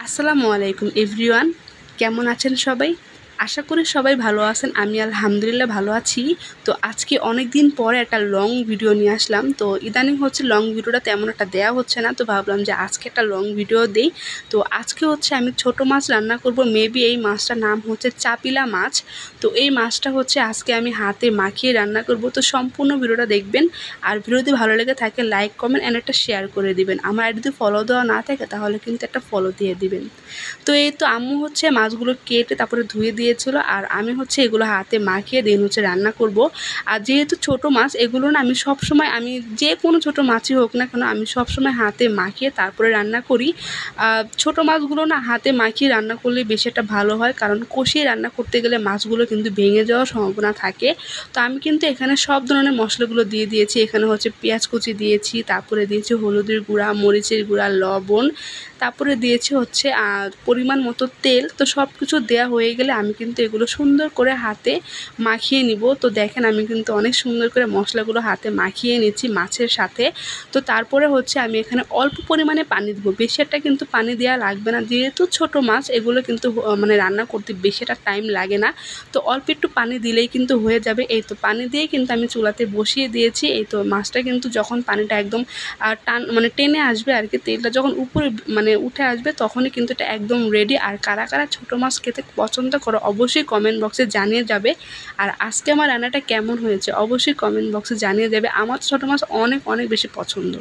আসসালামু আলাইকুম এভরিওয়ান, কেমন আছেন সবাই? আশা করি সবাই ভালো আছেন। আমি আলহামদুলিল্লাহ ভালো আছি। তো আজকে অনেক দিন পরে একটা লং ভিডিও নিয়ে আসলাম। তো ইদানিং হচ্ছে লং ভিডিওটা তেমন একটা দেওয়া হচ্ছে না, তো ভাবলাম যে আজকে একটা লং ভিডিও দেই। তো আজকে হচ্ছে আমি ছোট মাছ রান্না করব। মেবি এই মাছটার নাম হচ্ছে চাপিলা মাছ। তো এই মাছটা হচ্ছে আজকে আমি হাতে মাখিয়ে রান্না করব। তো সম্পূর্ণ ভিডিওটা দেখবেন। আর ভিডিও যদি ভালো লেগে থাকে লাইক কমেন্ট অ্যান্ড একটা শেয়ার করে দিবেন। আমার আইডি যদি ফলো দেওয়া না থাকে তাহলে কিন্তু একটা ফলো দিয়ে দিবেন। তো এই তো আম্মু হচ্ছে মাছগুলো কেটে তারপরে ধুয়ে দিয়েছিল, আর আমি হচ্ছে এগুলো হাতে মাখিয়ে দেন হচ্ছে রান্না করব। আর যেহেতু ছোট মাছ এগুলো না আমি সবসময়, আমি যে কোনো ছোট মাছই হোক না কেন, আমি সবসময় হাতে মাখিয়ে তারপরে রান্না করি। ছোট মাছগুলো না হাতে মাখিয়ে রান্না করলে বেশি একটা ভালো হয়, কারণ কষিয়ে রান্না করতে গেলে মাছগুলো কিন্তু ভেঙে যাওয়ার সম্ভাবনা থাকে। তো আমি কিন্তু এখানে সব ধরনের মশলাগুলো দিয়ে দিয়েছি। এখানে হচ্ছে পেঁয়াজ কুচি দিয়েছি, তারপরে দিয়েছি হলুদের গুঁড়া, মরিচের গুঁড়া, লবণ, তারপরে দিয়েছি হচ্ছে পরিমাণ মতো তেল। তো সব কিছু দেওয়া হয়ে গেলে আমি কিন্তু এগুলো সুন্দর করে হাতে মাখিয়ে নিব। তো দেখেন আমি কিন্তু অনেক সুন্দর করে মশলাগুলো হাতে মাখিয়ে নিচ্ছি মাছের সাথে। তো তারপরে হচ্ছে আমি এখানে অল্প পরিমাণে পানি দেবো, বেশি একটা কিন্তু পানি দেওয়া লাগবে না, যেহেতু ছোট মাছ এগুলো কিন্তু মানে রান্না করতে বেশি একটা টাইম লাগে না। তো অল্প একটু পানি দিলেই কিন্তু হয়ে যাবে। এই তো পানি দিয়ে কিন্তু আমি চুলাতে বসিয়ে দিয়েছি। এই তো মাছটা কিন্তু যখন পানিটা একদম মানে টেনে আসবে আর কি, তেলটা যখন উপরে মানে উঠে আসবে তখনই কিন্তু এটা একদম রেডি। আর কারা কারা ছোটো মাছ খেতে পছন্দ করো অবশ্যই কমেন্ট বক্সে জানিয়ে যাবে। আর আজকে আমার রান্নাটা কেমন হয়েছে অবশ্যই কমেন্ট বক্সে জানিয়ে যাবে। আমার ছোটো মাছ অনেক অনেক বেশি পছন্দ।